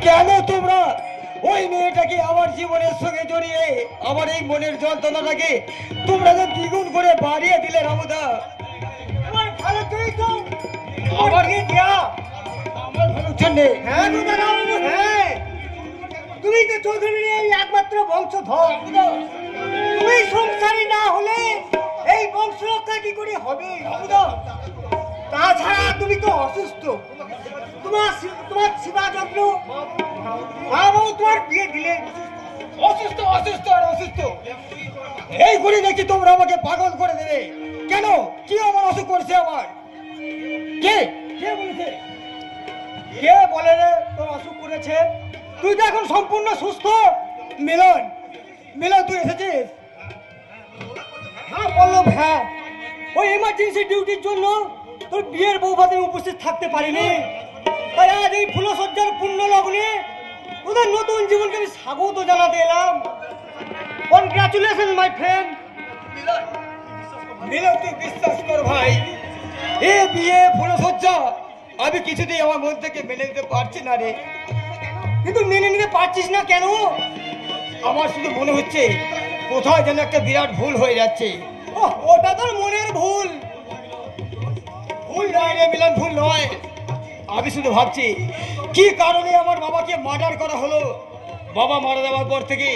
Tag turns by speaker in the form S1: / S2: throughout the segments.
S1: কেন তোমরা ওই মেয়েটাকে আমার জীবনের সঙ্গে জড়িয়ে আমার এই মনের যন্ত্রণাটাকে তোমরা যে দ্বিগুণ করে বাড়িয়ে দিলে রামুদা?
S2: আমার ভালো তুই তো আমার কি দিয়া
S1: আমার ভালোর জন্যে।
S2: হ্যাঁ দাদা রামু, হ্যাঁ তুমি তো চৌধুরীর এই একমাত্র বংশধর। তুমি সংসারী না হলে এই বংশ রক্ষা কি করে হবে? তাছাড়া তুমি তো অসুস্থ, তোমার সেবা যত্ন বাবাও তোমার বিয়ে দিলে।
S1: অসুস্থ অসুস্থ আর অসুস্থ এই করে দেখি তোমরা আমাকে পাগল করে দেবে কেন? কি আমার অসুখ করছে? আমার কে কে বলেছে?
S2: কে বলে রে তোর অসুখ করেছে? তুই তো এখন সম্পূর্ণ সুস্থ।
S1: মিলন, মিলন তুই এসেছিস?
S2: হ্যাঁ পল্লব, হ্যাঁ ওই এমার্জেন্সি ডিউটির জন্য তোর বিয়ের বৌভাতে উপস্থিত থাকতে পারিনি, তাই আজ এই ফুলসজ্জার পূর্ণ লগ্নে ওদের নতুন জীবনকে আমি স্বাগত জানাতে এলাম। Congratulation my friend.
S1: মিলন তুই বিশ্বাস কর ভাই, এ বিয়ে ফুলসজ্জা আমি কিছুতেই আমার মন থেকে মেনে নিতে পারছি না রে।
S2: কিন্তু মেনে নিতে পারছিস না কেন?
S1: আমার শুধু মনে হচ্ছে কোথায় যেন একটা বিরাট ভুল হয়ে যাচ্ছে।
S2: ওটা তোর মনের ভুল।
S1: ভুল নয় রে মিলন, ভুল নয়। আমি শুধু ভাবছি কি কারণে আমার বাবাকে মার্ডার করা হলো। বাবা মারা যাওয়ার পর থেকে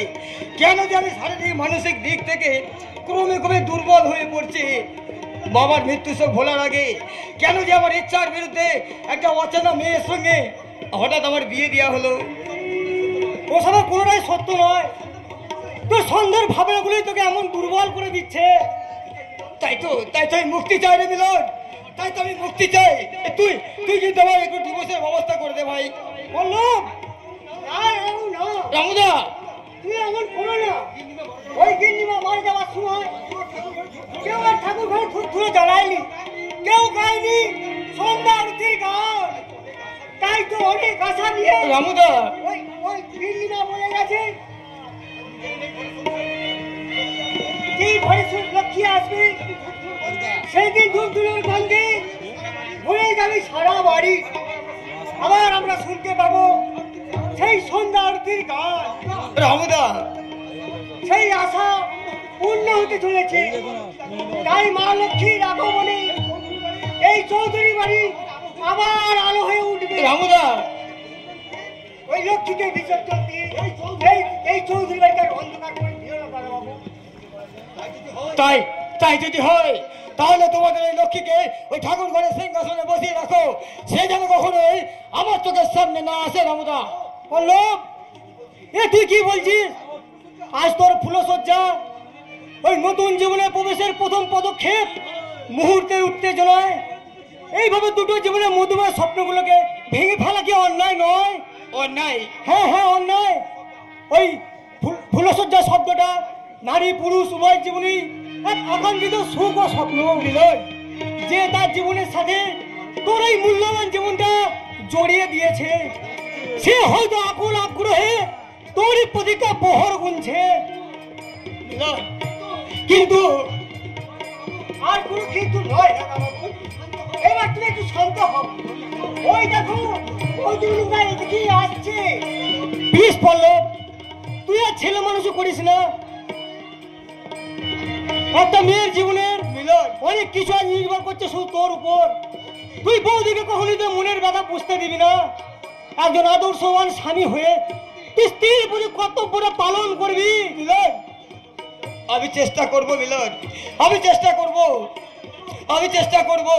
S1: কেন যে আমি শারীরিক মানসিক দিক থেকে ক্রমে ক্রমে দুর্বল হয়ে পড়ছি। বাবার মৃত্যু সব ভোলার আগে কেন যে আমার ইচ্ছার বিরুদ্ধে একটা অচেনা মেয়ের সঙ্গে হঠাৎ আমার বিয়ে দেওয়া হলো।
S2: ওসব কোনোটাই সত্য নয়। তোর সন্দেহের ভাবনাগুলোই তোকে এমন দুর্বল করে দিচ্ছে।
S1: তাই তো আমি মুক্তি চাই রে মিলন, তাই তো আমি মুক্তি চাই। তুই তুই কিন্তু আমার একটু ডিভোর্সের ব্যবস্থা করে দে ভাই।
S2: পল্লব,
S1: রামুদা
S2: তুই এমন করো না। ওই গিন্নিমা মারা যাওয়ার সময় কেউ আর ঠাকুর ঘরে থুরে জ্বালায়নি, কেউ গায়নি সন্ধ্যা আরতির গান। তাই তো অনেক আশা নিয়ে
S1: রামুদা
S2: ওই ওই গিন্নিমা বলে গেছে কি ঘরে লক্ষ্মী আসবে সেই দিন ধূপ ধুলোর গন্ধে ভরে যাবে সারা বাড়ি। আবার আমরা শুনতে পাবো সেই সন্ধ্যা আরতির গান।
S1: রামুদা
S2: সেই আশা পূর্ণ হতে চলেছে। তাই মা লক্ষ্মীর আগমনে এই চৌধুরী বাড়ি আবার আলো হয়ে উঠবে।
S1: রামুদা
S2: ওই লক্ষ্মীকে বিসর্জন দিয়ে এই চৌধুরী বাড়িটার অন্ধকার করে দিও না দাদা বাবু।
S1: তাই তাই যদি হয় তাহলে তোমাদের এই লক্ষ্মীকে ওই ঠাকুর ঘরে সিংহাসনে বসিয়ে রাখো, সে যেন কখনোই আমার চোখের সামনে না আসে। রামুদা
S2: পল্লব, এ তুই কি বলছিস? আজ তোর ফুলসজ্জা, ওই নতুন জীবনে প্রবেশের প্রথম পদক্ষেপ, মুহূর্তের উত্তেজনায় এইভাবে দুটো জীবনের মধুময় স্বপ্নগুলোকে ভেঙে ফেলা কি অন্যায় নয়?
S1: অন্যায়?
S2: হ্যাঁ হ্যাঁ অন্যায়। ওই ফুলসজ্জা শব্দটা নারী পুরুষ উভয় জীবনী এক আকাঙ্ক্ষিত সুখ ও স্বপ্ন মিলন, যে তার জীবনের সাথে তোর এই মূল্যবান জীবনটা জড়িয়ে দিয়েছে। সে হয়তো আকুল আগ্রহে তোরই প্রতিটা বহর গুনছে, কিন্তু আর কোনো কিন্তু নয়। এবার তুমি একটু শান্ত হও। ওই দেখো ওই দুটো এদিকে আসছে। প্লিজ পল্লব, তুই আর ছেলে মানুষও করিস না। একটা মেয়ের জীবনের অনেক কিছু আজ নির্ভর করছে শুধু তোর উপর। তুই বৌদিকে কখনই তোর মনের ব্যথা বুঝতে দিবি না। একজন আদর্শবান স্বামী হয়ে তুই স্ত্রীর প্রতি কর্তব্যটা পালন করবি। মিলন,
S1: আমি চেষ্টা করব মিলন, আমি চেষ্টা করব, আমি চেষ্টা করব।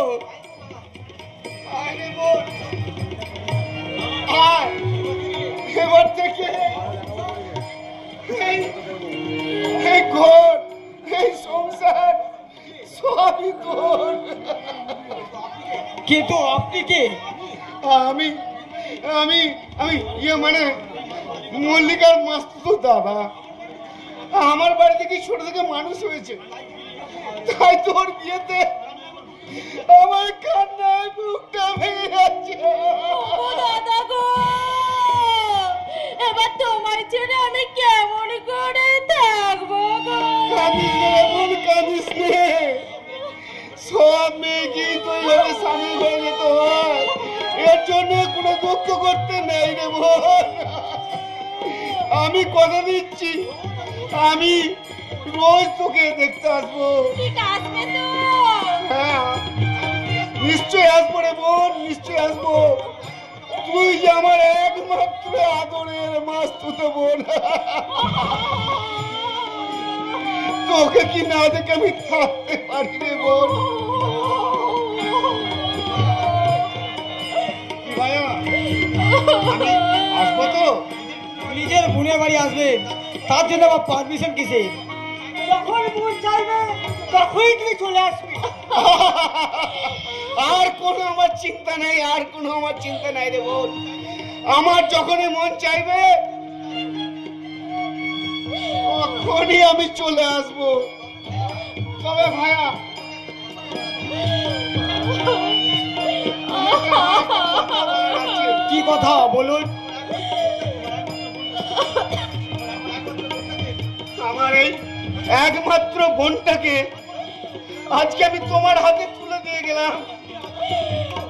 S1: এবার থেকে এই ঘর, এই সংসার সবই তোর। কিন্তু আপনি কে?
S3: আমি আমি আমি ইয়ে মানে মল্লিকার মাস্তুতো দাদা। আমার বাড়ি থেকে ছোট থেকে মানুষ হয়েছে, তাই তোর বিয়েতে আমার কান্নায় বুকটা ভেঙে যাচ্ছে।
S4: দাদা গো, এবার তোমার ছেড়ে আমি কেমন করে থাকবো গো?
S3: কাঁদিস নে বোন, কাঁদিস নে। সব মেয়েকে তো এইভাবে স্বামী হয়ে যেতে হয়, এর জন্য কোনো দুঃখ করতে নেই রে বোন। আমি কথা দিচ্ছি, আমি রোজ তোকে দেখতে আসবো।
S4: ঠিক আসবে তো?
S3: হ্যাঁ, নিশ্চয় আসবো রে বোন, নিশ্চয় আসবো। তুই যে আমার একমাত্র আদরের মাস্তুতো বোন। তোকে কি না দেখে আমি থাকতে পারি রে বোন। কি ভাইয়া, আমি আসবো তো?
S2: নিজের বোনের বাড়ি আসবে, তার জন্য আবার পারমিশন কিসে? যখন মন চাইবে তখনই তুমি চলে আসবে।
S3: আর কোনো আমার চিন্তা নেই, আর কোনো আমার চিন্তা নাই রে বোন। আমার যখনই মন চাইবে তখনই আমি চলে আসবো। তবে ভাইয়া,
S2: কি কথা বলুন?
S3: আমার এই একমাত্র বোনটাকে আজকে আমি তোমার হাতে তুলে দিয়ে গেলাম।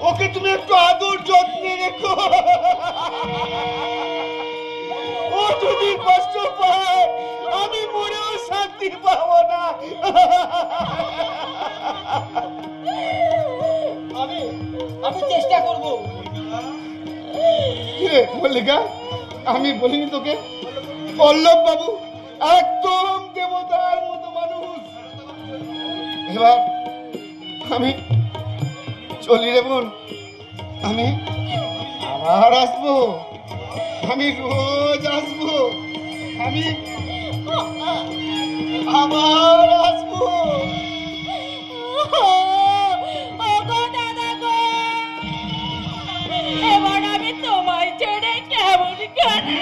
S3: ওকে তুমি একটু আদর যত্নে রেখো। ও যদি কষ্ট পায় আমি মরেও শান্তি পাবো না।
S2: আমি চেষ্টা করব।
S3: মল্লিকা, আমি বলিনি তোকে পল্লব বাবু একদম দেবতার মতো মানুষ। এবার আমি চলি রে বোন, আমি আবার আসবো, আমি রোজ আসবো, আমি আবার আসবো।
S4: ওগো দাদা গো, এবার আমি তোমায় ছেড়ে কেমন করে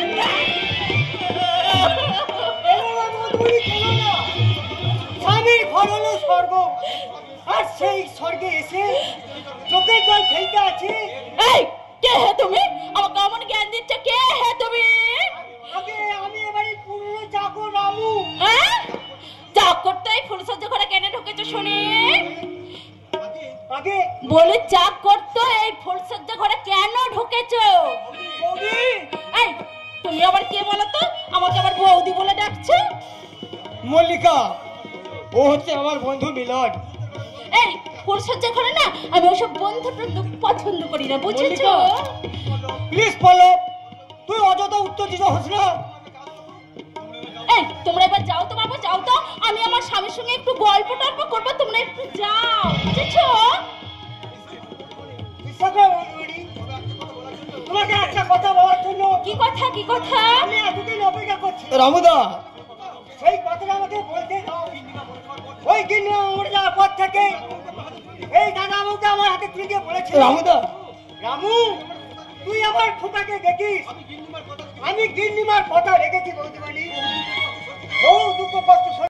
S2: স্বামীর ঘর হলো স্বর্গ, আর সেই স্বর্গে এসে চোখের জল ফেলতে আছে।
S4: এই, কে হে তুমি? আমাকে এমন জ্ঞান দিচ্ছ, কে হে তুমি?
S2: আগে আমি এবারে পুরনো চাকর রামু।
S4: হ্যাঁ? চাকরটাই ফুলসজ্জা ঘরে কেন ঢুকেছো শুনি?
S2: আগে
S4: বলে চাকর তো এই ফুলসজ্জা ঘরে কেন ঢুকেছো?
S2: বৌদি,
S4: এই, তুমি আবার কে বলো তো? আমাকে আবার বৌদি বলে ডাকছো?
S2: মল্লিকা, ও হচ্ছে আমার বন্ধু মিলন।
S4: এই, ফুলসজ্জা ঘরে না আমি ওসব বন্ধু টন্ধু পছন্দ করি না, বুঝেছো?
S2: প্লিজ পল্লব, তুই অযথা উত্তেজিত হোস না।
S4: এই, তোমরা এবার যাও তো বাবু, যাও তো। আমি আমার স্বামীর সঙ্গে একটু গল্প টল্প করবো, তোমরা একটু যাও, বুঝেছো?
S2: বিশ্বাস করো বৌদি, তোমাকে একটা কথা বলার জন্য
S4: কি কথা, কি কথা?
S2: আমি এতদিন অপেক্ষা করছি।
S1: রামুদা,
S2: সেই কথাটা আমাকে বলতে দাও। ওই দিন উড়ে যাওয়ার পর থেকে এই দাদা আমাকে আমার হাতে তুলে দিয়ে বলেছিল,
S1: রামুদা,
S2: রামু তুই আমার খোকাকে দেখিস। আমি গিন্নিমার কথা রেখেছি বলতে পারি। ও দুঃখ কষ্ট